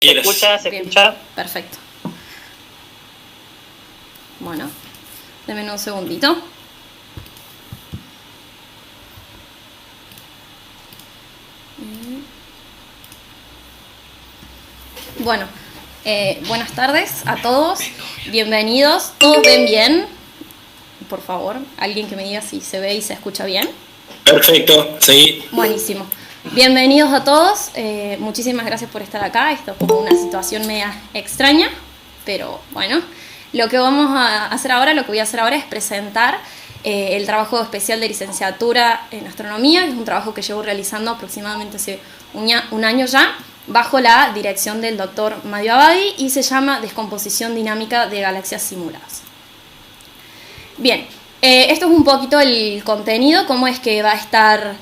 quieras. ¿Se escucha? Perfecto. Bueno, denme un segundito. Bueno, buenas tardes a todos, bienvenidos. ¿Todos ven bien? Por favor, alguien que me diga si se ve y se escucha bien. Perfecto, sí. Buenísimo. Bienvenidos a todos, muchísimas gracias por estar acá. Esto es como una situación media extraña, pero bueno, lo que vamos a hacer ahora, lo que voy a hacer ahora es presentar el trabajo especial de licenciatura en astronomía, que es un trabajo que llevo realizando aproximadamente hace un año ya, bajo la dirección del doctor Mario Abadi, y se llama Descomposición dinámica de galaxias simuladas. Bien, esto es un poquito el contenido, cómo es que va a estar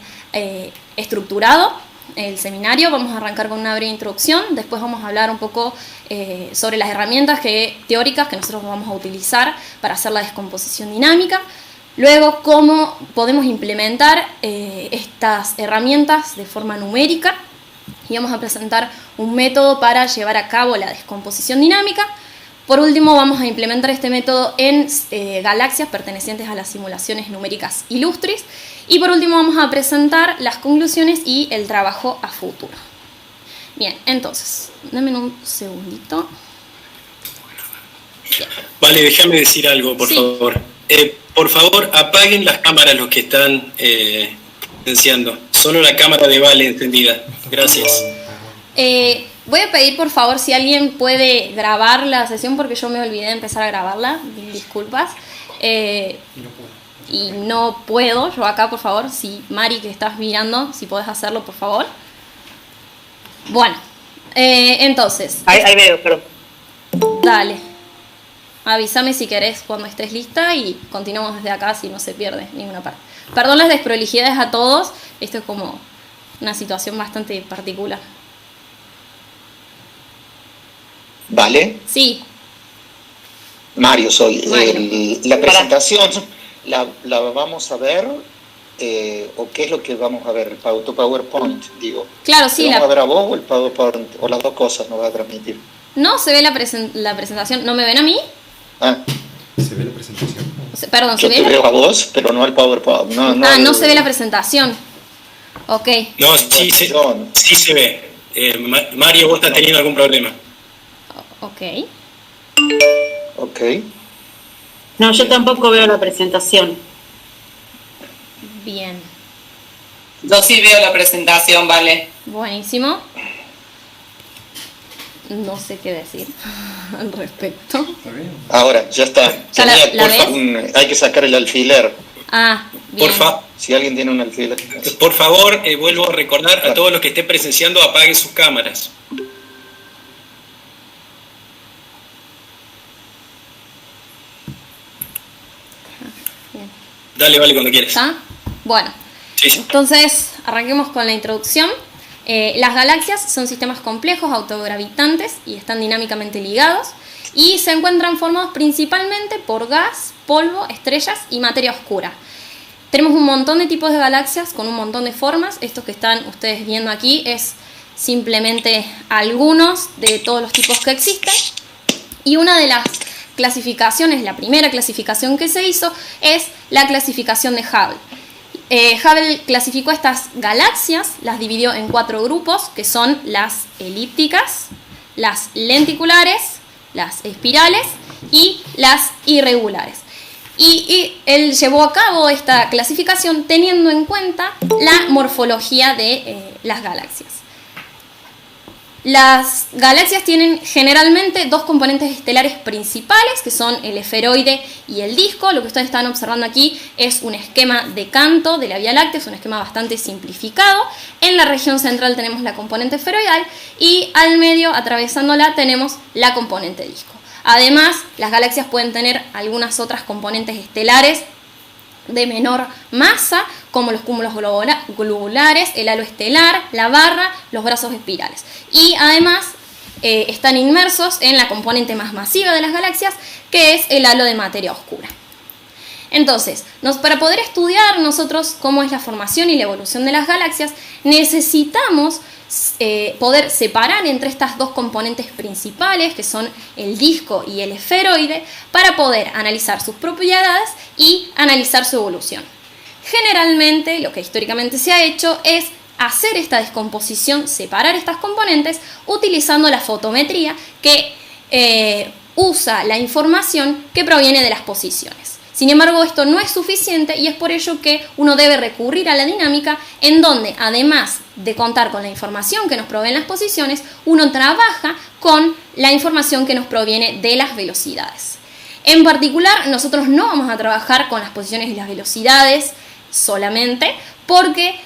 estructurado el seminario. Vamos a arrancar con una breve introducción, después vamos a hablar un poco sobre las herramientas teóricas que nosotros vamos a utilizar para hacer la descomposición dinámica. Luego, cómo podemos implementar estas herramientas de forma numérica, y vamos a presentar un método para llevar a cabo la descomposición dinámica. Por último, vamos a implementar este método en galaxias pertenecientes a las simulaciones numéricas ilustris. Y por último, vamos a presentar las conclusiones y el trabajo a futuro. Bien, entonces, denme un segundito. Bien. Vale, déjame decir algo, por favor. Por favor, apaguen las cámaras los que están presenciando. Solo la cámara de Vale encendida. Gracias. Voy a pedir, por favor, si alguien puede grabar la sesión, porque yo me olvidé de empezar a grabarla. Disculpas. Y no puedo, yo acá, por favor, si Mari, que estás mirando, si podés hacerlo, por favor. Bueno, entonces. Ahí veo, perdón. Dale. Avísame si querés cuando estés lista y continuamos desde acá si no se pierde ninguna parte. Perdón las desprolijidades a todos, esto es como una situación bastante particular. ¿Vale? Sí. Mario soy. Mario. La presentación la vamos a ver, o qué es lo que vamos a ver, tu PowerPoint, digo. Claro, sí. ¿Vamos a ver a vos o el PowerPoint, o las dos cosas nos va a transmitir? No se ve la presentación, ¿no me ven a mí? Ah. ¿Se ve la presentación? Perdón, Yo te veo a vos, pero no al PowerPoint. No se ve la presentación. Ok. No, sí se ve. Mario, vos estás teniendo algún problema. Ok. No, yo tampoco veo la presentación. Bien. Yo sí veo la presentación, Vale. Buenísimo. No sé qué decir al respecto. Ahora, ya está. ¿La ves? Hay que sacar el alfiler. Ah, bien. Si alguien tiene un alfiler. Por favor, vuelvo a recordar a todos los que estén presenciando, apaguen sus cámaras. Bien. Dale, Vale, cuando quieras. ¿Está? Bueno. Sí. Entonces, arranquemos con la introducción. Las galaxias son sistemas complejos, autogravitantes, y están dinámicamente ligados, y se encuentran formados principalmente por gas, polvo, estrellas y materia oscura. Tenemos un montón de tipos de galaxias con un montón de formas. Estos que están ustedes viendo aquí es simplemente algunos de todos los tipos que existen, y una de las clasificaciones, la primera clasificación que se hizo, es la clasificación de Hubble. Hubble clasificó estas galaxias, las dividió en 4 grupos, que son las elípticas, las lenticulares, las espirales y las irregulares. Y él llevó a cabo esta clasificación teniendo en cuenta la morfología de las galaxias. Las galaxias tienen generalmente dos componentes estelares principales, que son el esferoide y el disco. Lo que ustedes están observando aquí es un esquema de canto de la Vía Láctea, es un esquema bastante simplificado. En la región central tenemos la componente esferoidal y al medio, atravesándola, tenemos la componente disco. Además, las galaxias pueden tener algunas otras componentes estelares de menor masa, como los cúmulos globulares, el halo estelar, la barra, los brazos espirales. Y además están inmersos en la componente más masiva de las galaxias, que es el halo de materia oscura. Entonces, para poder estudiar nosotros cómo es la formación y la evolución de las galaxias, necesitamos poder separar entre estas dos componentes principales, que son el disco y el esferoide, para poder analizar sus propiedades y analizar su evolución. Generalmente, lo que históricamente se ha hecho es hacer esta descomposición, separar estas componentes, utilizando la fotometría, que usa la información que proviene de las posiciones. Sin embargo, esto no es suficiente y es por ello que uno debe recurrir a la dinámica, en donde, además de contar con la información que nos proveen las posiciones, uno trabaja con la información que nos proviene de las velocidades. En particular, nosotros no vamos a trabajar con las posiciones y las velocidades solamente, porque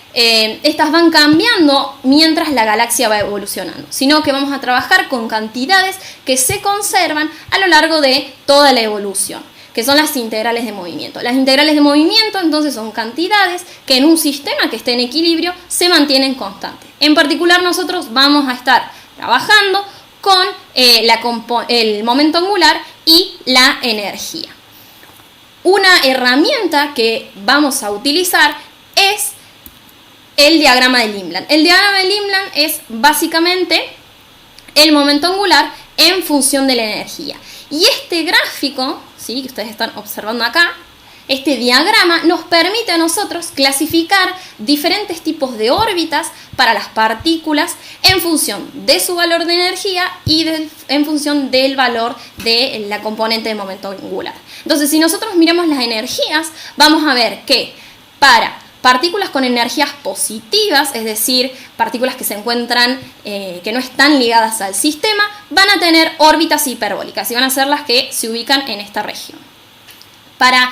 estas van cambiando mientras la galaxia va evolucionando, sino que vamos a trabajar con cantidades que se conservan a lo largo de toda la evolución, que son las integrales de movimiento. Las integrales de movimiento, entonces, son cantidades que en un sistema que esté en equilibrio se mantienen constantes. En particular, nosotros vamos a estar trabajando con el momento angular y la energía. Una herramienta que vamos a utilizar es el diagrama de Limland. El diagrama de Limland es básicamente el momento angular en función de la energía. Y este gráfico, ¿sí?, que ustedes están observando acá, este diagrama nos permite a nosotros clasificar diferentes tipos de órbitas para las partículas en función de su valor de energía y en función del valor de la componente de momento angular. Entonces, si nosotros miramos las energías, vamos a ver que para partículas con energías positivas, es decir, partículas que se encuentran, que no están ligadas al sistema, van a tener órbitas hiperbólicas y van a ser las que se ubican en esta región. Para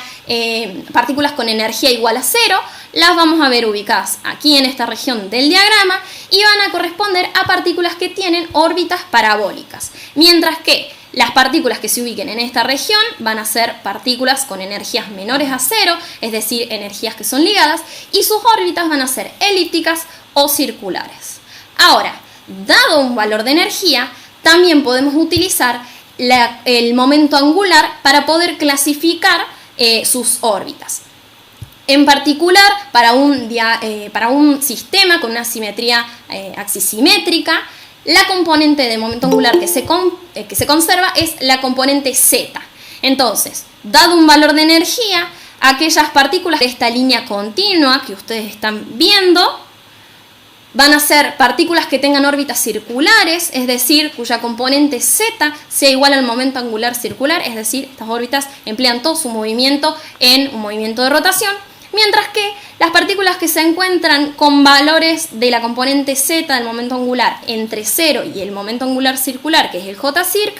partículas con energía igual a 0, las vamos a ver ubicadas aquí en esta región del diagrama y van a corresponder a partículas que tienen órbitas parabólicas, mientras que las partículas que se ubiquen en esta región van a ser partículas con energías menores a 0, es decir, energías que son ligadas, y sus órbitas van a ser elípticas o circulares. Ahora, dado un valor de energía, también podemos utilizar el momento angular para poder clasificar sus órbitas. En particular, para un sistema con una simetría axisimétrica, la componente de momento angular que se conserva es la componente Z. Entonces, dado un valor de energía, aquellas partículas de esta línea continua que ustedes están viendo van a ser partículas que tengan órbitas circulares, es decir, cuya componente Z sea igual al momento angular circular, es decir, estas órbitas emplean todo su movimiento en un movimiento de rotación, mientras que las partículas que se encuentran con valores de la componente Z del momento angular entre 0 y el momento angular circular, que es el J-circ,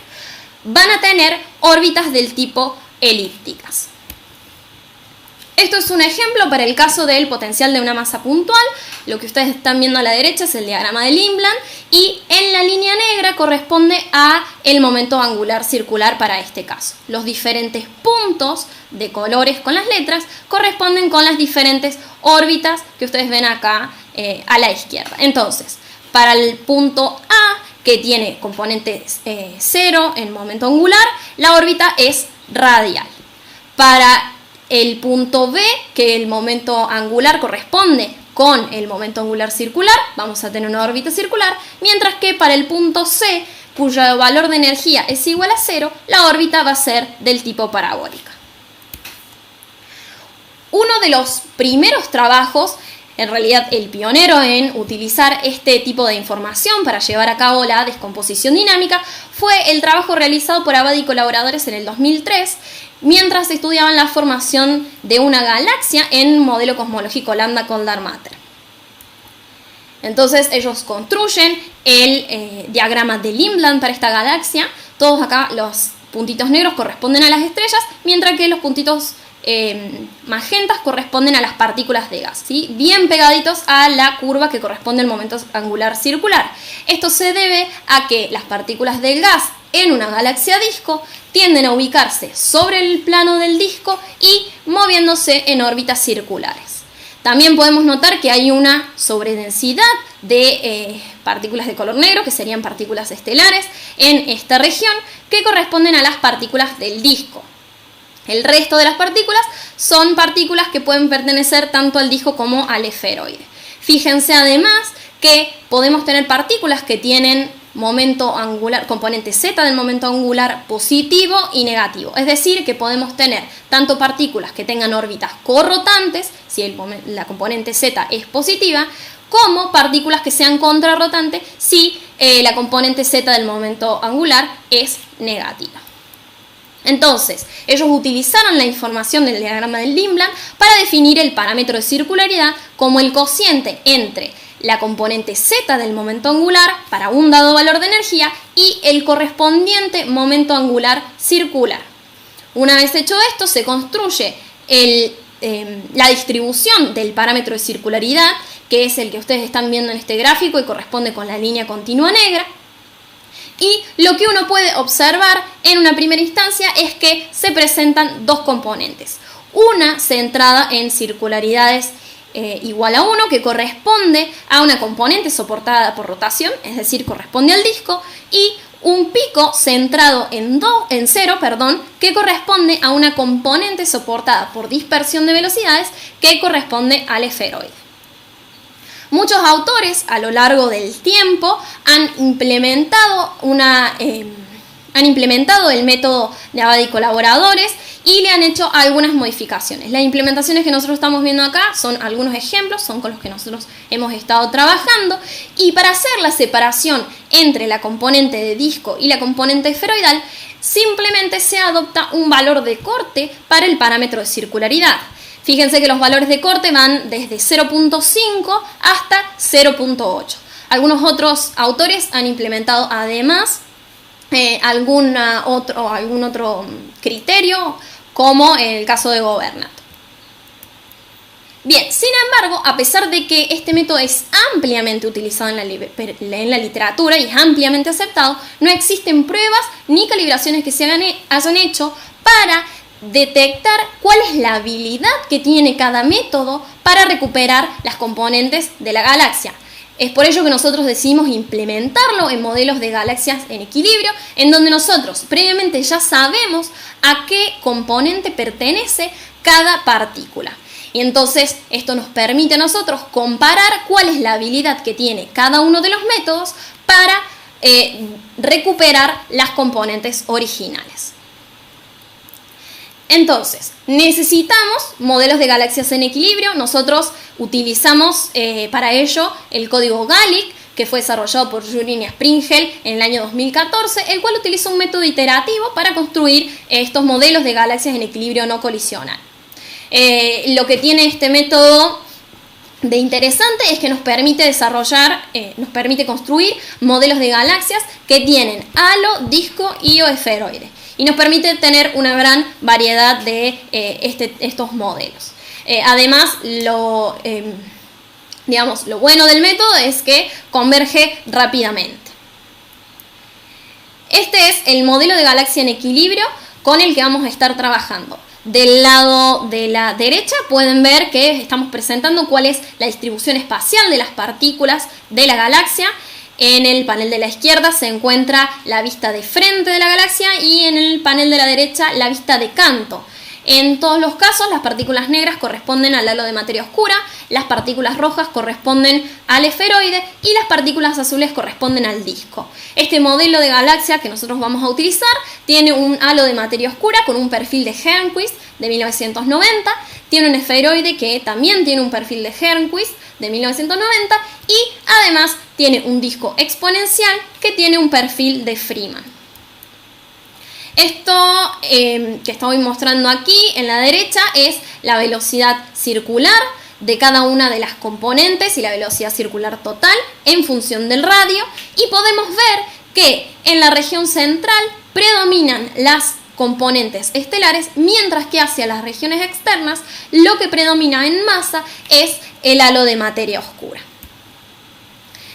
van a tener órbitas del tipo elípticas. Esto es un ejemplo para el caso del potencial de una masa puntual. Lo que ustedes están viendo a la derecha es el diagrama de Limland y en la línea negra corresponde a el momento angular circular para este caso. Los diferentes puntos de colores con las letras corresponden con las diferentes órbitas que ustedes ven acá a la izquierda. Entonces, para el punto A, que tiene componente 0 en momento angular, la órbita es radial. Para el punto B, que el momento angular corresponde con el momento angular circular, vamos a tener una órbita circular, mientras que para el punto C, cuyo valor de energía es igual a 0, la órbita va a ser del tipo parabólica. Uno de los primeros trabajos, en realidad el pionero en utilizar este tipo de información para llevar a cabo la descomposición dinámica, fue el trabajo realizado por Abadi y colaboradores en el 2003, mientras estudiaban la formación de una galaxia en un modelo cosmológico Lambda-Coldar-Matter. Entonces ellos construyen el diagrama de Limland para esta galaxia. Todos acá los puntitos negros corresponden a las estrellas, mientras que los puntitos magentas corresponden a las partículas de gas, ¿sí?, bien pegaditos a la curva que corresponde al momento angular circular. Esto se debe a que las partículas del gas en una galaxia disco tienden a ubicarse sobre el plano del disco y moviéndose en órbitas circulares. También podemos notar que hay una sobredensidad de partículas de color negro, que serían partículas estelares, en esta región, que corresponden a las partículas del disco. El resto de las partículas son partículas que pueden pertenecer tanto al disco como al esferoide. Fíjense además que podemos tener partículas que tienen momento angular, componente z del momento angular positivo y negativo. Es decir, que podemos tener tanto partículas que tengan órbitas corrotantes, si la componente z es positiva, como partículas que sean contrarrotantes si la componente z del momento angular es negativa. Entonces, ellos utilizaron la información del diagrama del Lindblad para definir el parámetro de circularidad como el cociente entre la componente z del momento angular para un dado valor de energía y el correspondiente momento angular circular. Una vez hecho esto, se construye la distribución del parámetro de circularidad, que es el que ustedes están viendo en este gráfico y corresponde con la línea continua negra. Y lo que uno puede observar en una primera instancia es que se presentan dos componentes. Una centrada en circularidades igual a 1, que corresponde a una componente soportada por rotación, es decir, corresponde al disco, y un pico centrado en 0, que corresponde a una componente soportada por dispersión de velocidades, que corresponde al esferoide. Muchos autores a lo largo del tiempo han implementado el método de Abad y colaboradores y le han hecho algunas modificaciones. Las implementaciones que nosotros estamos viendo acá son algunos ejemplos, son con los que nosotros hemos estado trabajando, y para hacer la separación entre la componente de disco y la componente esferoidal, simplemente se adopta un valor de corte para el parámetro de circularidad. Fíjense que los valores de corte van desde 0.5 hasta 0.8. Algunos otros autores han implementado además algún otro criterio, como en el caso de Governat. Bien, sin embargo, a pesar de que este método es ampliamente utilizado en la literatura y es ampliamente aceptado, no existen pruebas ni calibraciones que se hayan hecho para detectar cuál es la habilidad que tiene cada método para recuperar las componentes de la galaxia. Es por ello que nosotros decidimos implementarlo en modelos de galaxias en equilibrio, en donde nosotros previamente ya sabemos a qué componente pertenece cada partícula. Y entonces esto nos permite a nosotros comparar cuál es la habilidad que tiene cada uno de los métodos para recuperar las componentes originales. Entonces, necesitamos modelos de galaxias en equilibrio. Nosotros utilizamos para ello el código GALIC, que fue desarrollado por Jurin y Springel en el año 2014, el cual utiliza un método iterativo para construir estos modelos de galaxias en equilibrio no colisional. Lo que tiene este método de interesante es que nos permite construir modelos de galaxias que tienen halo, disco y o esferoide. Y nos permite tener una gran variedad de estos modelos. Además, lo bueno del método es que converge rápidamente. Este es el modelo de galaxia en equilibrio con el que vamos a estar trabajando. Del lado de la derecha pueden ver que estamos presentando cuál es la distribución espacial de las partículas de la galaxia. En el panel de la izquierda se encuentra la vista de frente de la galaxia y en el panel de la derecha la vista de canto. En todos los casos, las partículas negras corresponden al halo de materia oscura, las partículas rojas corresponden al esferoide y las partículas azules corresponden al disco. Este modelo de galaxia que nosotros vamos a utilizar tiene un halo de materia oscura con un perfil de Hernquist de 1990, tiene un esferoide que también tiene un perfil de Hernquist de 1990 y además tiene un disco exponencial que tiene un perfil de Freeman. Esto que estoy mostrando aquí en la derecha es la velocidad circular de cada una de las componentes y la velocidad circular total en función del radio, y podemos ver que en la región central predominan las componentes estelares, mientras que hacia las regiones externas lo que predomina en masa es el halo de materia oscura.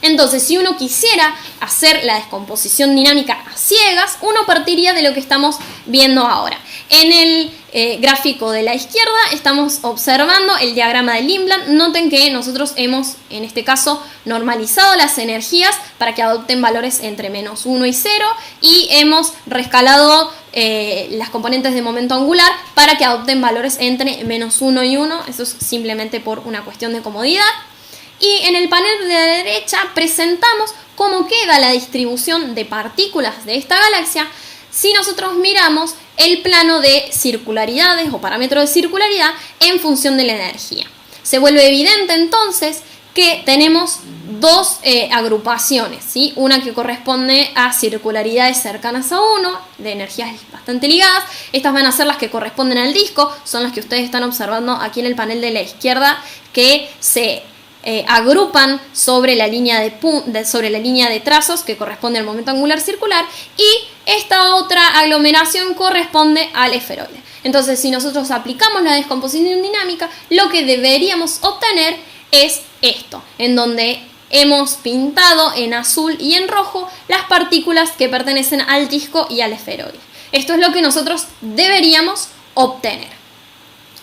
Entonces, si uno quisiera hacer la descomposición dinámica a ciegas, uno partiría de lo que estamos viendo ahora. En el gráfico de la izquierda estamos observando el diagrama de Lindblad. Noten que nosotros hemos, en este caso, normalizado las energías para que adopten valores entre menos 1 y 0 y hemos rescalado las componentes de momento angular para que adopten valores entre menos 1 y 1. Eso es simplemente por una cuestión de comodidad. Y en el panel de la derecha presentamos cómo queda la distribución de partículas de esta galaxia si nosotros miramos el plano de circularidades o parámetro de circularidad en función de la energía. Se vuelve evidente entonces que tenemos dos agrupaciones, ¿sí? Una que corresponde a circularidades cercanas a 1, de energías bastante ligadas. Estas van a ser las que corresponden al disco, son las que ustedes están observando aquí en el panel de la izquierda, que se agrupan sobre la línea de trazos que corresponde al momento angular circular, y esta otra aglomeración corresponde al esferoide. Entonces, si nosotros aplicamos la descomposición dinámica, lo que deberíamos obtener es esto, en donde hemos pintado en azul y en rojo las partículas que pertenecen al disco y al esferoide. Esto es lo que nosotros deberíamos obtener.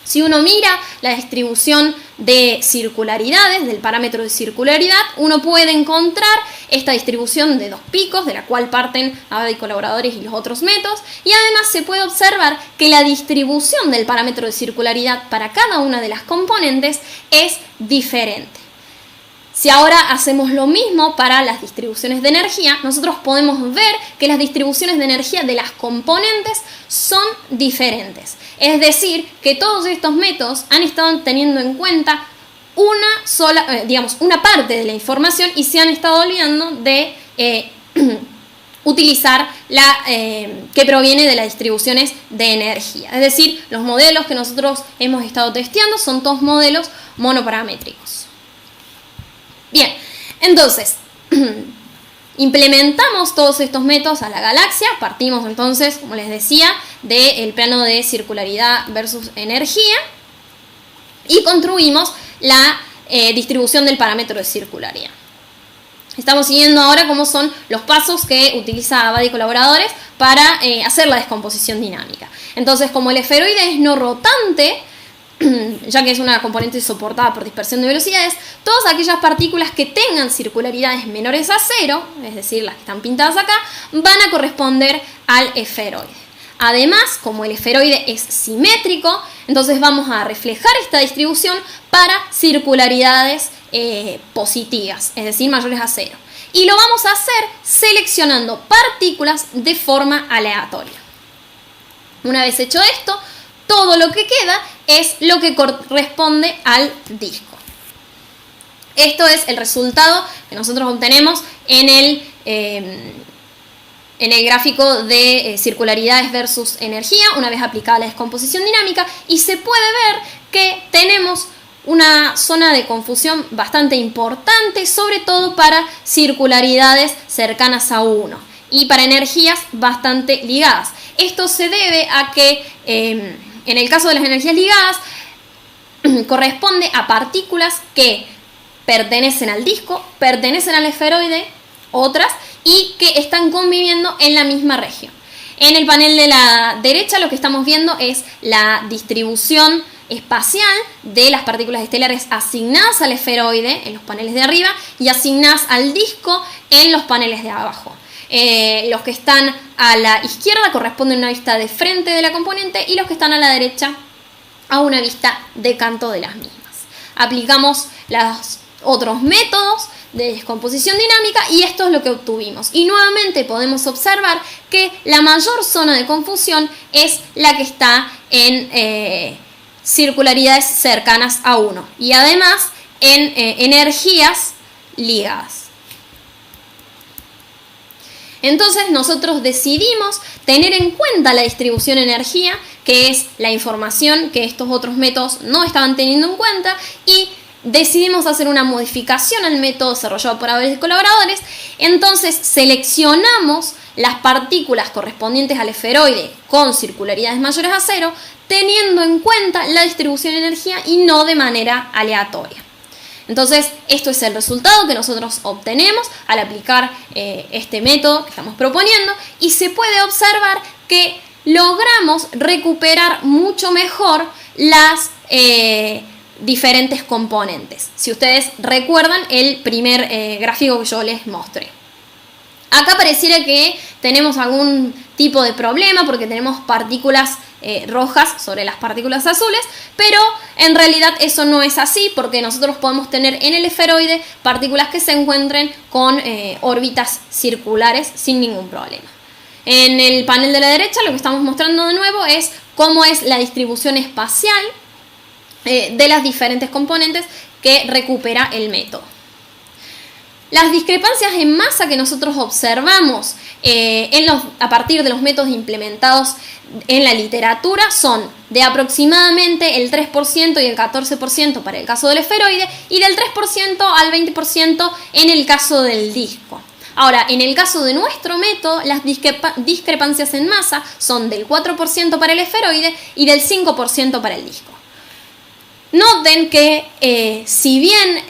Si uno mira la distribución de circularidades, del parámetro de circularidad, uno puede encontrar esta distribución de dos picos, de la cual parten Abadi y colaboradores y los otros métodos, y además se puede observar que la distribución del parámetro de circularidad para cada una de las componentes es diferente. Si ahora hacemos lo mismo para las distribuciones de energía, nosotros podemos ver que las distribuciones de energía de las componentes son diferentes. Es decir, que todos estos métodos han estado teniendo en cuenta una parte de la información y se han estado olvidando de utilizar la que proviene de las distribuciones de energía. Es decir, los modelos que nosotros hemos estado testeando son todos modelos monoparamétricos. Bien, entonces, implementamos todos estos métodos a la galaxia, partimos entonces, como les decía, del plano de circularidad versus energía y construimos la distribución del parámetro de circularidad. Estamos siguiendo ahora cómo son los pasos que utiliza Abadi y colaboradores para hacer la descomposición dinámica. Entonces, como el esferoide es no rotante, ya que es una componente soportada por dispersión de velocidades, todas aquellas partículas que tengan circularidades menores a 0, es decir, las que están pintadas acá, van a corresponder al esferoide. Además, como el esferoide es simétrico, entonces vamos a reflejar esta distribución para circularidades positivas, es decir, mayores a 0. Y lo vamos a hacer seleccionando partículas de forma aleatoria. Una vez hecho esto, todo lo que queda es lo que corresponde al disco. Esto es el resultado que nosotros obtenemos en el gráfico de circularidades versus energía, una vez aplicada la descomposición dinámica, y se puede ver que tenemos una zona de confusión bastante importante, sobre todo para circularidades cercanas a 1 y para energías bastante ligadas. Esto se debe a que en el caso de las energías ligadas, corresponde a partículas que pertenecen al disco, pertenecen al esferoide, otras, y que están conviviendo en la misma región. En el panel de la derecha lo que estamos viendo es la distribución espacial de las partículas estelares asignadas al esferoide en los paneles de arriba y asignadas al disco en los paneles de abajo. Los que están a la izquierda corresponden a una vista de frente de la componente y los que están a la derecha a una vista de canto de las mismas. Aplicamos los otros métodos de descomposición dinámica y esto es lo que obtuvimos. Y nuevamente podemos observar que la mayor zona de confusión es la que está en circularidades cercanas a 1 y además en energías ligadas. Entonces nosotros decidimos tener en cuenta la distribución de energía, que es la información que estos otros métodos no estaban teniendo en cuenta, y decidimos hacer una modificación al método desarrollado por Abadi y colaboradores. Entonces seleccionamos las partículas correspondientes al esferoide con circularidades mayores a 0, teniendo en cuenta la distribución de energía y no de manera aleatoria. Entonces, esto es el resultado que nosotros obtenemos al aplicar este método que estamos proponiendo, y se puede observar que logramos recuperar mucho mejor las diferentes componentes. Si ustedes recuerdan el primer gráfico que yo les mostré. Acá pareciera que tenemos algún tipo de problema porque tenemos partículas rojas sobre las partículas azules, pero en realidad eso no es así, porque nosotros podemos tener en el esferoide partículas que se encuentren con órbitas circulares sin ningún problema. En el panel de la derecha lo que estamos mostrando de nuevo es cómo es la distribución espacial de las diferentes componentes que recupera el método. Las discrepancias en masa que nosotros observamos a partir de los métodos implementados en la literatura son de aproximadamente el 3% y el 14% para el caso del esferoide y del 3% al 20% en el caso del disco. Ahora, en el caso de nuestro método, las discrepancias en masa son del 4% para el esferoide y del 5% para el disco. Noten que si bien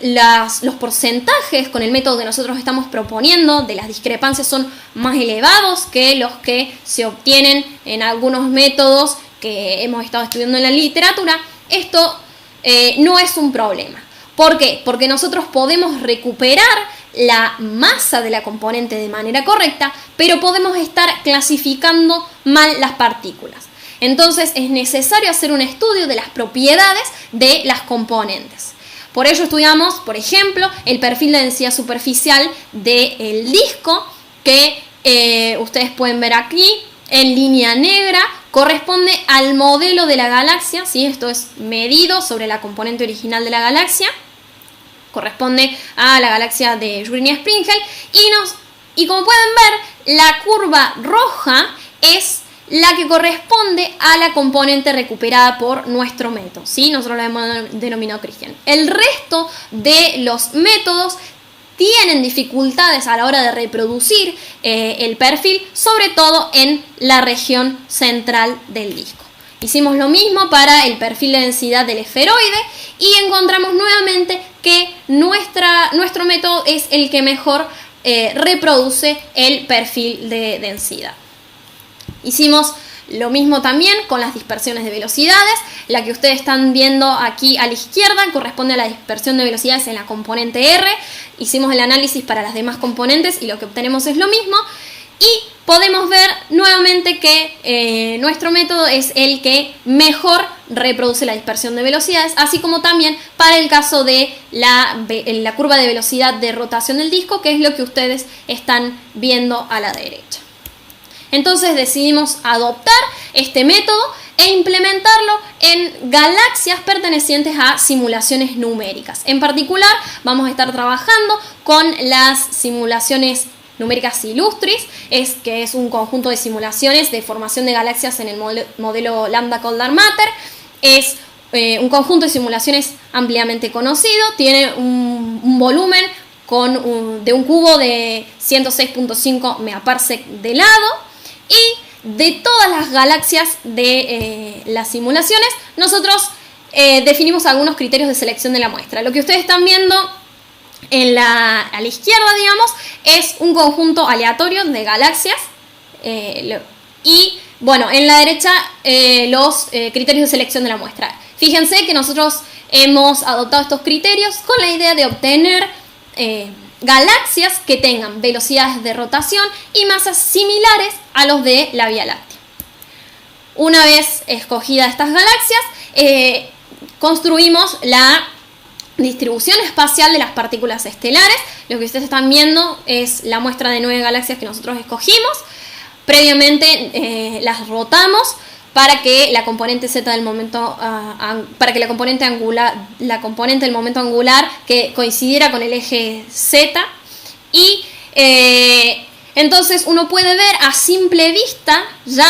los porcentajes con el método que nosotros estamos proponiendo de las discrepancias son más elevados que los que se obtienen en algunos métodos que hemos estado estudiando en la literatura, esto no es un problema. ¿Por qué? Porque nosotros podemos recuperar la masa de la componente de manera correcta, pero podemos estar clasificando mal las partículas. Entonces es necesario hacer un estudio de las propiedades de las componentes. Por ello estudiamos, por ejemplo, el perfil de densidad superficial del disco, que ustedes pueden ver aquí en línea negra, corresponde al modelo de la galaxia, ¿sí? Esto es medido sobre la componente original de la galaxia, corresponde a la galaxia de Yurinia-Springel, y como pueden ver, la curva roja es la que corresponde a la componente recuperada por nuestro método, ¿sí? Nosotros la hemos denominado Christian. El resto de los métodos tienen dificultades a la hora de reproducir el perfil, sobre todo en la región central del disco. Hicimos lo mismo para el perfil de densidad del esferoide y encontramos nuevamente que nuestro método es el que mejor reproduce el perfil de densidad. Hicimos lo mismo también con las dispersiones de velocidades. La que ustedes están viendo aquí a la izquierda corresponde a la dispersión de velocidades en la componente R. Hicimos el análisis para las demás componentes y lo que obtenemos es lo mismo. Y podemos ver nuevamente que nuestro método es el que mejor reproduce la dispersión de velocidades, así como también para el caso de la curva de velocidad de rotación del disco, que es lo que ustedes están viendo a la derecha. Entonces decidimos adoptar este método e implementarlo en galaxias pertenecientes a simulaciones numéricas. En particular, vamos a estar trabajando con las simulaciones numéricas Illustris, que es un conjunto de simulaciones de formación de galaxias en el modelo Lambda-Coldar-Matter. Es un conjunto de simulaciones ampliamente conocido, tiene un volumen de un cubo de 106.5 megaparsec de lado. Y de todas las galaxias de las simulaciones, nosotros definimos algunos criterios de selección de la muestra. Lo que ustedes están viendo a la izquierda, digamos, es un conjunto aleatorio de galaxias. Y bueno, en la derecha los criterios de selección de la muestra. Fíjense que nosotros hemos adoptado estos criterios con la idea de obtener galaxias que tengan velocidades de rotación y masas similares a los de la Vía Láctea. Una vez escogidas estas galaxias, construimos la distribución espacial de las partículas estelares. Lo que ustedes están viendo es la muestra de 9 galaxias que nosotros escogimos. Previamente las rotamos para que la componente Z del momento, para que la componente del momento angular que coincidiera con el eje Z. Y entonces uno puede ver a simple vista ya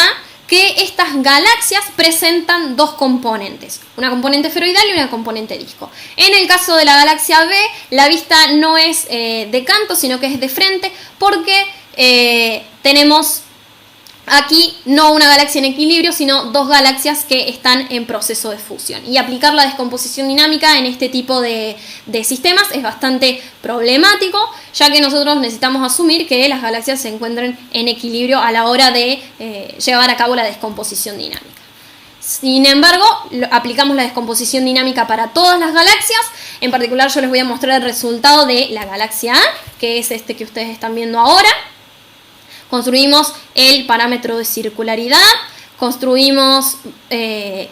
que estas galaxias presentan dos componentes, una componente esferoidal y una componente disco. En el caso de la galaxia B, la vista no es de canto, sino que es de frente, porque tenemos Aquí no una galaxia en equilibrio, sino dos galaxias que están en proceso de fusión. Y aplicar la descomposición dinámica en este tipo de sistemas es bastante problemático, ya que nosotros necesitamos asumir que las galaxias se encuentren en equilibrio a la hora de llevar a cabo la descomposición dinámica. Sin embargo, aplicamos la descomposición dinámica para todas las galaxias. En particular yo les voy a mostrar el resultado de la galaxia A, que es este que ustedes están viendo ahora. Construimos el parámetro de circularidad, construimos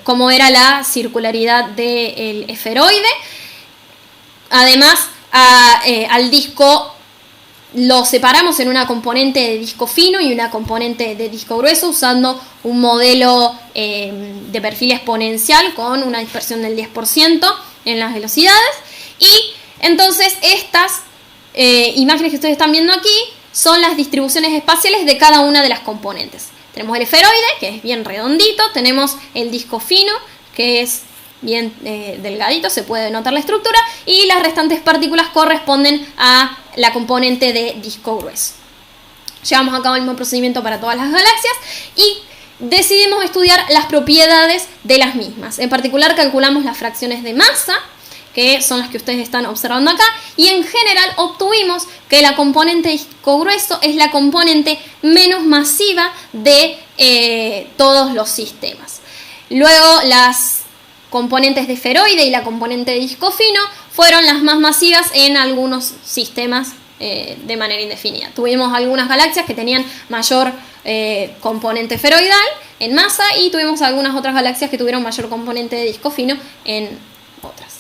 cómo era la circularidad del esferoide. Además, al disco lo separamos en una componente de disco fino y una componente de disco grueso usando un modelo de perfil exponencial con una dispersión del 10% en las velocidades. Y entonces estas imágenes que ustedes están viendo aquí son las distribuciones espaciales de cada una de las componentes. Tenemos el esferoide, que es bien redondito, tenemos el disco fino, que es bien delgadito, se puede notar la estructura, y las restantes partículas corresponden a la componente de disco grueso. Llevamos a cabo el mismo procedimiento para todas las galaxias y decidimos estudiar las propiedades de las mismas. En particular calculamos las fracciones de masa, que son las que ustedes están observando acá, y en general obtuvimos que la componente disco grueso es la componente menos masiva de todos los sistemas. Luego las componentes de esferoide y la componente de disco fino fueron las más masivas en algunos sistemas de manera indefinida. Tuvimos algunas galaxias que tenían mayor componente esferoidal en masa y tuvimos algunas otras galaxias que tuvieron mayor componente de disco fino en otras.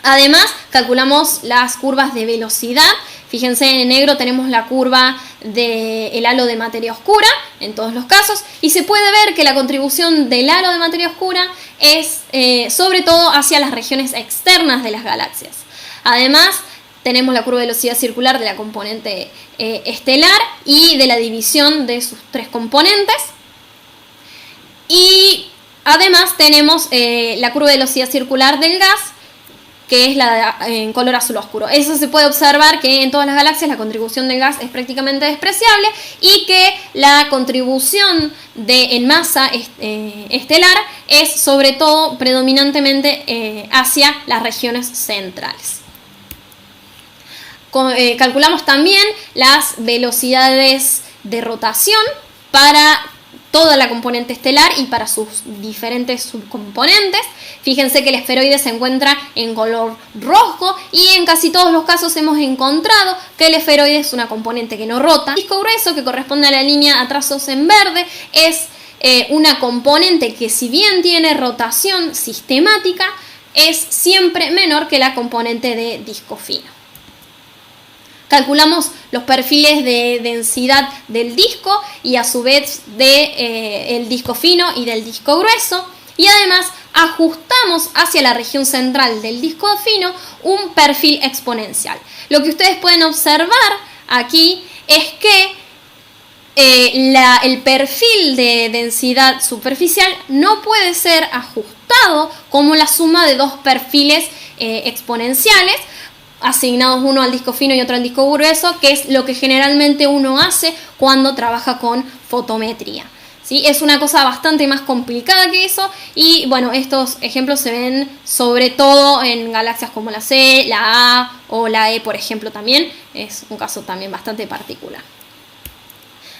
Además, calculamos las curvas de velocidad. Fíjense, en negro tenemos la curva del halo de materia oscura en todos los casos, y se puede ver que la contribución del halo de materia oscura es sobre todo hacia las regiones externas de las galaxias. Además, tenemos la curva de velocidad circular de la componente estelar y de la división de sus tres componentes. Y además tenemos la curva de velocidad circular del gas, que es la en color azul oscuro. Eso se puede observar que en todas las galaxias la contribución del gas es prácticamente despreciable y que la contribución en masa estelar es sobre todo predominantemente hacia las regiones centrales. Calculamos también las velocidades de rotación para toda la componente estelar y para sus diferentes subcomponentes. Fíjense que el esferoide se encuentra en color rojo y en casi todos los casos hemos encontrado que el esferoide es una componente que no rota. El disco grueso, que corresponde a la línea a trazos en verde, es una componente que, si bien tiene rotación sistemática, es siempre menor que la componente de disco fino. Calculamos los perfiles de densidad del disco y a su vez del disco fino y del disco grueso, y además ajustamos hacia la región central del disco fino un perfil exponencial. Lo que ustedes pueden observar aquí es que el perfil de densidad superficial no puede ser ajustado como la suma de dos perfiles exponenciales, asignados uno al disco fino y otro al disco grueso, que es lo que generalmente uno hace cuando trabaja con fotometría. ¿Sí? Es una cosa bastante más complicada que eso, y bueno, estos ejemplos se ven sobre todo en galaxias como la C, la A o la E, por ejemplo, también. Es un caso también bastante particular.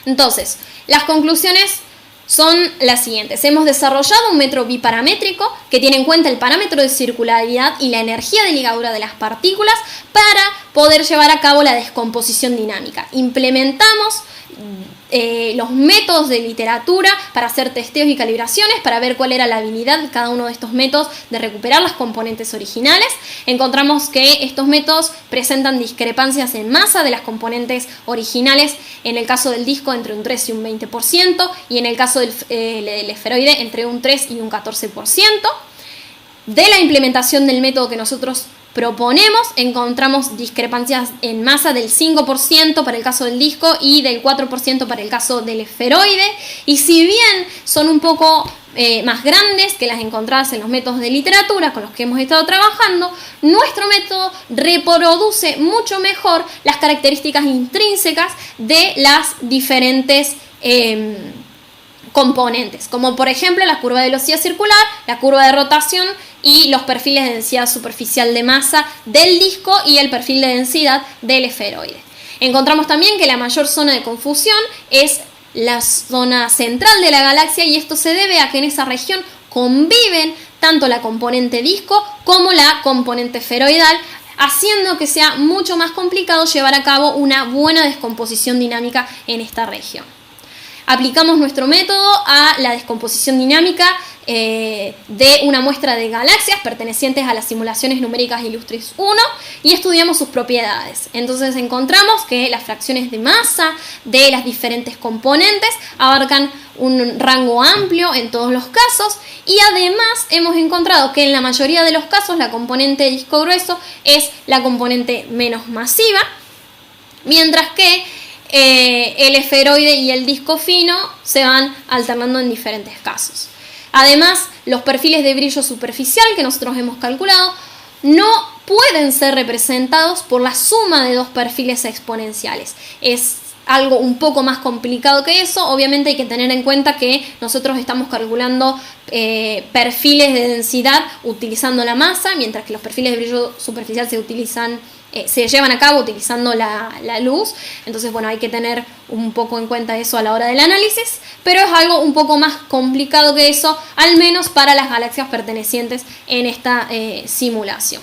Entonces, las conclusiones son las siguientes. Hemos desarrollado un método biparamétrico que tiene en cuenta el parámetro de circularidad y la energía de ligadura de las partículas para poder llevar a cabo la descomposición dinámica. Implementamos los métodos de literatura para hacer testeos y calibraciones, para ver cuál era la habilidad de cada uno de estos métodos de recuperar las componentes originales. Encontramos que estos métodos presentan discrepancias en masa de las componentes originales, en el caso del disco entre un 3 y un 20%, y en el caso del esferoide entre un 3 y un 14%. De la implementación del método que nosotros proponemos, encontramos discrepancias en masa del 5% para el caso del disco y del 4% para el caso del esferoide, y si bien son un poco más grandes que las encontradas en los métodos de literatura con los que hemos estado trabajando, nuestro método reproduce mucho mejor las características intrínsecas de las diferentes componentes, como por ejemplo la curva de velocidad circular, la curva de rotación y los perfiles de densidad superficial de masa del disco y el perfil de densidad del esferoide. Encontramos también que la mayor zona de confusión es la zona central de la galaxia, y esto se debe a que en esa región conviven tanto la componente disco como la componente esferoidal, haciendo que sea mucho más complicado llevar a cabo una buena descomposición dinámica en esta región. Aplicamos nuestro método a la descomposición dinámica de una muestra de galaxias pertenecientes a las simulaciones numéricas Illustris 1 y estudiamos sus propiedades. Entonces encontramos que las fracciones de masa de las diferentes componentes abarcan un rango amplio en todos los casos, y además hemos encontrado que en la mayoría de los casos la componente disco grueso es la componente menos masiva, mientras que el esferoide y el disco fino se van alternando en diferentes casos. Además, los perfiles de brillo superficial que nosotros hemos calculado no pueden ser representados por la suma de dos perfiles exponenciales. Es algo un poco más complicado que eso. Obviamente hay que tener en cuenta que nosotros estamos calculando perfiles de densidad utilizando la masa, mientras que los perfiles de brillo superficial se llevan a cabo utilizando la luz. Entonces, bueno, hay que tener un poco en cuenta eso a la hora del análisis, pero es algo un poco más complicado que eso, al menos para las galaxias pertenecientes en esta simulación.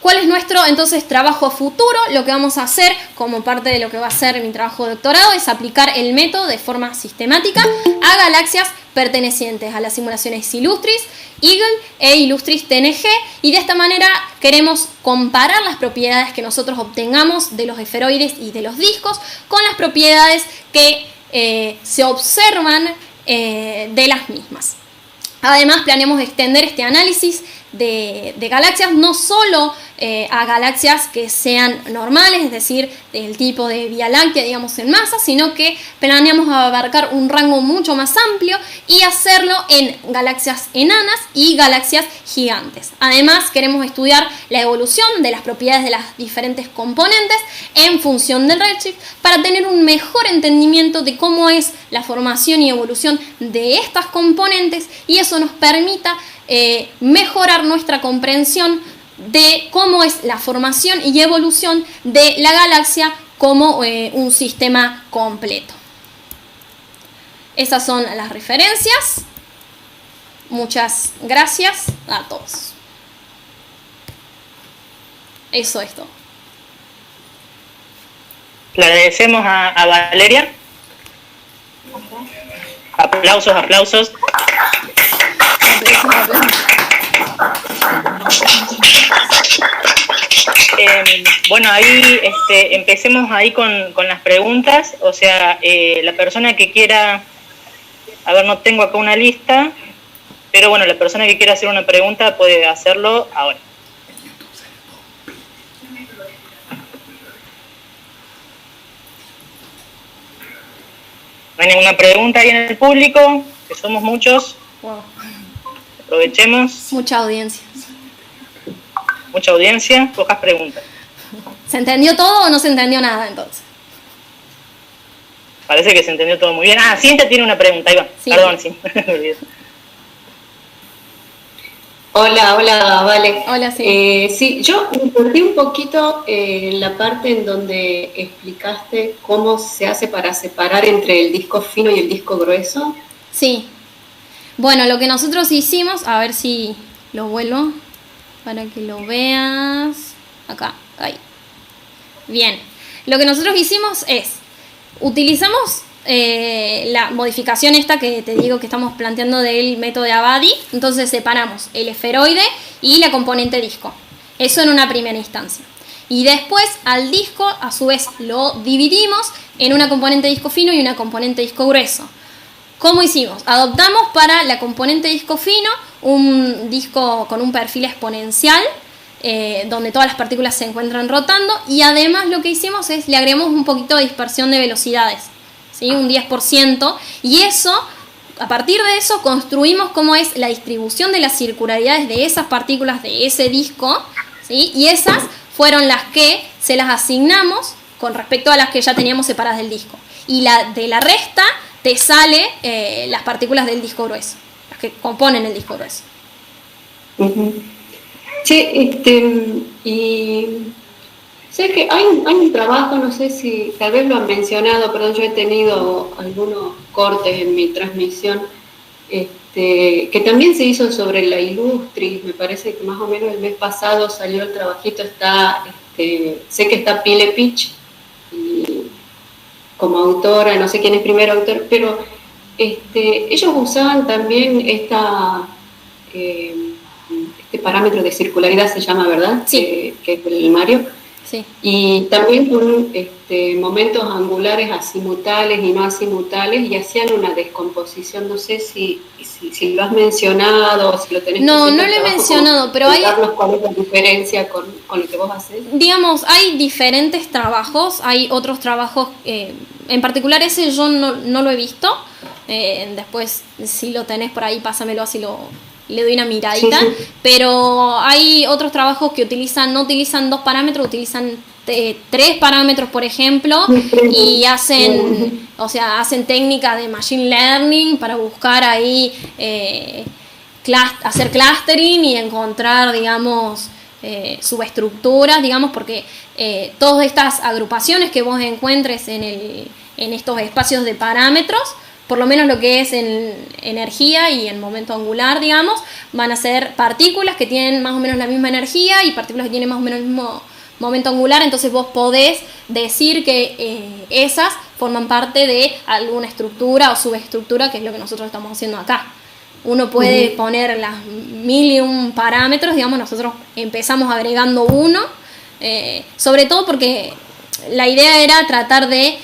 ¿Cuál es nuestro, entonces, trabajo futuro? Lo que vamos a hacer como parte de lo que va a ser mi trabajo de doctorado es aplicar el método de forma sistemática a galaxias pertenecientes a las simulaciones Illustris, Eagle e Illustris TNG, y de esta manera queremos comparar las propiedades que nosotros obtengamos de los esferoides y de los discos con las propiedades que se observan de las mismas. Además, planeamos extender este análisis de galaxias no solo a galaxias que sean normales, es decir, del tipo de Vía Láctea, digamos, en masa, sino que planeamos abarcar un rango mucho más amplio y hacerlo en galaxias enanas y galaxias gigantes. Además, queremos estudiar la evolución de las propiedades de las diferentes componentes en función del redshift para tener un mejor entendimiento de cómo es la formación y evolución de estas componentes, y eso nos permita mejorar nuestra comprensión de cómo es la formación y evolución de la galaxia como un sistema completo. Esas son las referencias. Muchas gracias a todos. Eso es todo. Le agradecemos a Valeria. Aplausos, aplausos. Bueno, ahí empecemos ahí con las preguntas. O sea, la persona que quiera, a ver, no tengo acá una lista, pero bueno, la persona que quiera hacer una pregunta puede hacerlo ahora. ¿No hay ninguna pregunta ahí en el público? Que somos muchos. Wow. Aprovechemos. Mucha audiencia. Mucha audiencia, pocas preguntas. ¿Se entendió todo o no se entendió nada entonces? Parece que se entendió todo muy bien. Ah, Cintia tiene una pregunta, ahí va. Sí. Perdón, sí. Me olvidé. Hola, Vale. Hola, sí. Sí, yo me perdí un poquito en la parte en donde explicaste cómo se hace para separar entre el disco fino y el disco grueso. Sí. Bueno, lo que nosotros hicimos, a ver si lo vuelvo para que lo veas. Acá, ahí. Bien. Lo que nosotros hicimos es, utilizamos la modificación esta que te digo que estamos planteando del método de Abadi. Entonces separamos el esferoide y la componente disco. Eso en una primera instancia. Y después al disco, a su vez, lo dividimos en una componente disco fino y una componente disco grueso. ¿Cómo hicimos? Adoptamos para la componente disco fino un disco con un perfil exponencial, donde todas las partículas se encuentran rotando, y además lo que hicimos es le agregamos un poquito de dispersión de velocidades, ¿sí? Un 10%, y eso, a partir de eso construimos cómo es la distribución de las circularidades de esas partículas de ese disco, ¿sí? Y esas fueron las que se las asignamos con respecto a las que ya teníamos separadas del disco. Y de la resta te sale las partículas del disco grueso, las que componen el disco grueso. Sí, y sé que hay un trabajo, no sé si tal vez lo han mencionado, pero yo he tenido algunos cortes en mi transmisión, que también se hizo sobre la Illustris. Me parece que más o menos el mes pasado salió el trabajito. Sé que está Pile Pitch como autora, no sé quién es primer autor, pero ellos usaban también este parámetro de circularidad, se llama, ¿verdad? Sí. Que es el Mario. Sí. Y también con momentos angulares azimutales y no azimutales, y hacían una descomposición. No sé si lo has mencionado o si lo tenés. No lo he mencionado, pero hay... ¿Cuál es la diferencia con lo que vos haces? Digamos, hay diferentes trabajos, hay otros trabajos, en particular ese yo no lo he visto. Después, si lo tenés por ahí, pásamelo, así le doy una miradita. Sí. Pero hay otros trabajos que no utilizan 2 parámetros, utilizan 3 parámetros, por ejemplo, y hacen técnicas de machine learning para buscar ahí, hacer clustering y encontrar, digamos, subestructuras, digamos, porque todas estas agrupaciones que vos encuentres en estos espacios de parámetros, por lo menos lo que es en energía y en momento angular, digamos, van a ser partículas que tienen más o menos la misma energía y partículas que tienen más o menos el mismo momento angular. Entonces vos podés decir que esas forman parte de alguna estructura o subestructura, que es lo que nosotros estamos haciendo acá. Uno puede poner las 1001 parámetros, digamos, nosotros empezamos agregando uno, sobre todo porque la idea era tratar de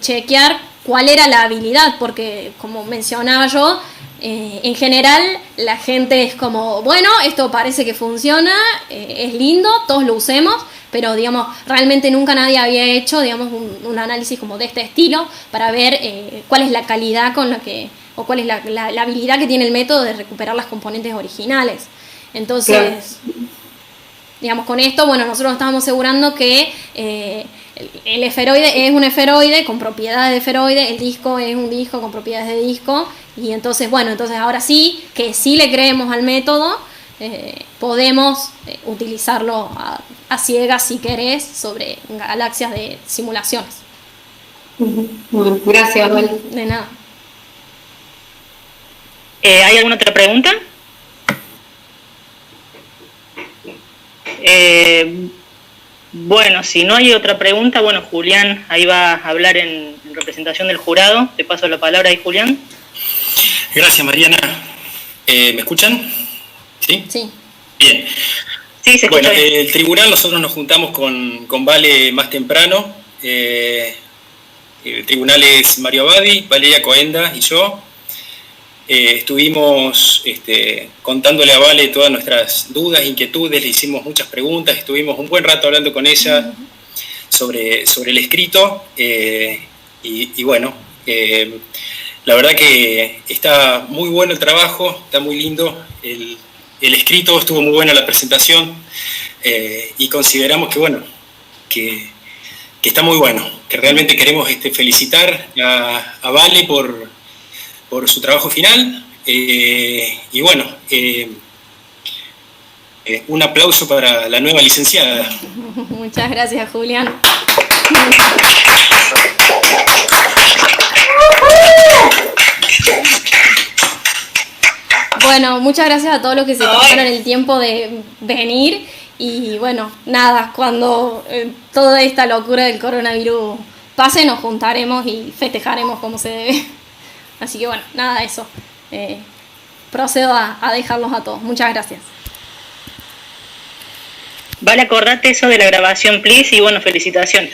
chequear cuál era la habilidad, porque como mencionaba yo, en general la gente es como, bueno, esto parece que funciona, es lindo, todos lo usemos, pero digamos, realmente nunca nadie había hecho, digamos, un análisis como de este estilo para ver cuál es la calidad con la que, o cuál es la habilidad que tiene el método de recuperar las componentes originales. Entonces, claro, digamos, con esto, bueno, nosotros estábamos asegurando que el esferoide es un esferoide con propiedades de esferoide, el disco es un disco con propiedades de disco, y entonces, bueno, entonces ahora sí, que sí le creemos al método, podemos utilizarlo a ciegas, si querés, sobre galaxias de simulaciones. Bueno, gracias, Val. De nada. ¿Hay alguna otra pregunta? Bueno, si no hay otra pregunta, bueno, Julián ahí va a hablar en representación del jurado. Te paso la palabra ahí, Julián. Gracias, Mariana. ¿Me escuchan? ¿Sí? Sí. Bien. Sí, se escucha. Bueno, bien. el tribunal, nosotros nos juntamos con Vale más temprano. El tribunal es Mario Abadi, Valeria Coenda y yo. Estuvimos contándole a Vale todas nuestras dudas, inquietudes, le hicimos muchas preguntas, estuvimos un buen rato hablando con ella sobre el escrito, y bueno, la verdad que está muy bueno el trabajo, está muy lindo el escrito, estuvo muy buena la presentación, y consideramos que bueno, que está muy bueno, que realmente queremos felicitar a Vale por su trabajo final, y bueno, un aplauso para la nueva licenciada. Muchas gracias, Julián. Bueno, muchas gracias a todos los que se tomaron el tiempo de venir, y bueno, nada, cuando toda esta locura del coronavirus pase, nos juntaremos y festejaremos como se debe. Así que bueno, nada, eso. Procedo a dejarlos a todos. Muchas gracias. Vale, acordate eso de la grabación, please, y bueno, felicitaciones.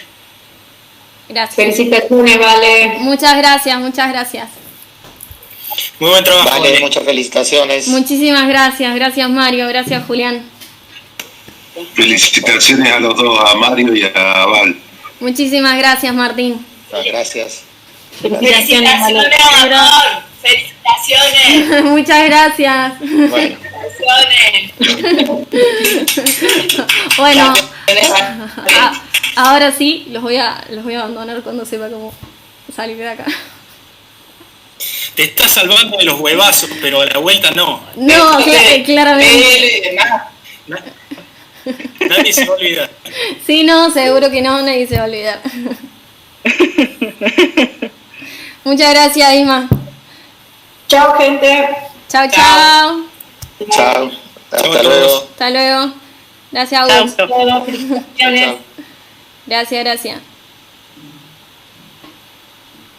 Gracias. Felicitaciones, Vale. Muchas gracias, muchas gracias. Muy buen trabajo. Vale, muchas felicitaciones. Muchísimas gracias. Gracias, Mario. Gracias, Julián. Felicitaciones a los dos, a Mario y a Val. Muchísimas gracias, Martín. Gracias. Felicitaciones, amor. Felicitaciones. Muchas gracias. Bueno. Bueno, Ahora sí, los voy a abandonar cuando sepa cómo salir de acá. Te estás salvando de los huevazos, pero a la vuelta no. No, claramente. Nadie se va a olvidar. Sí, no, seguro que no, nadie se va a olvidar. Muchas gracias, Isma. Chao, gente. Chao, chao. Chao. Hasta Chao a luego. todos. Hasta luego. Gracias, Chao, Agus. chao. Chao. Gracias.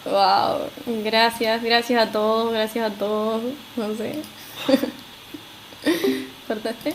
Wow, gracias a todos, No sé. ¿Cortaste?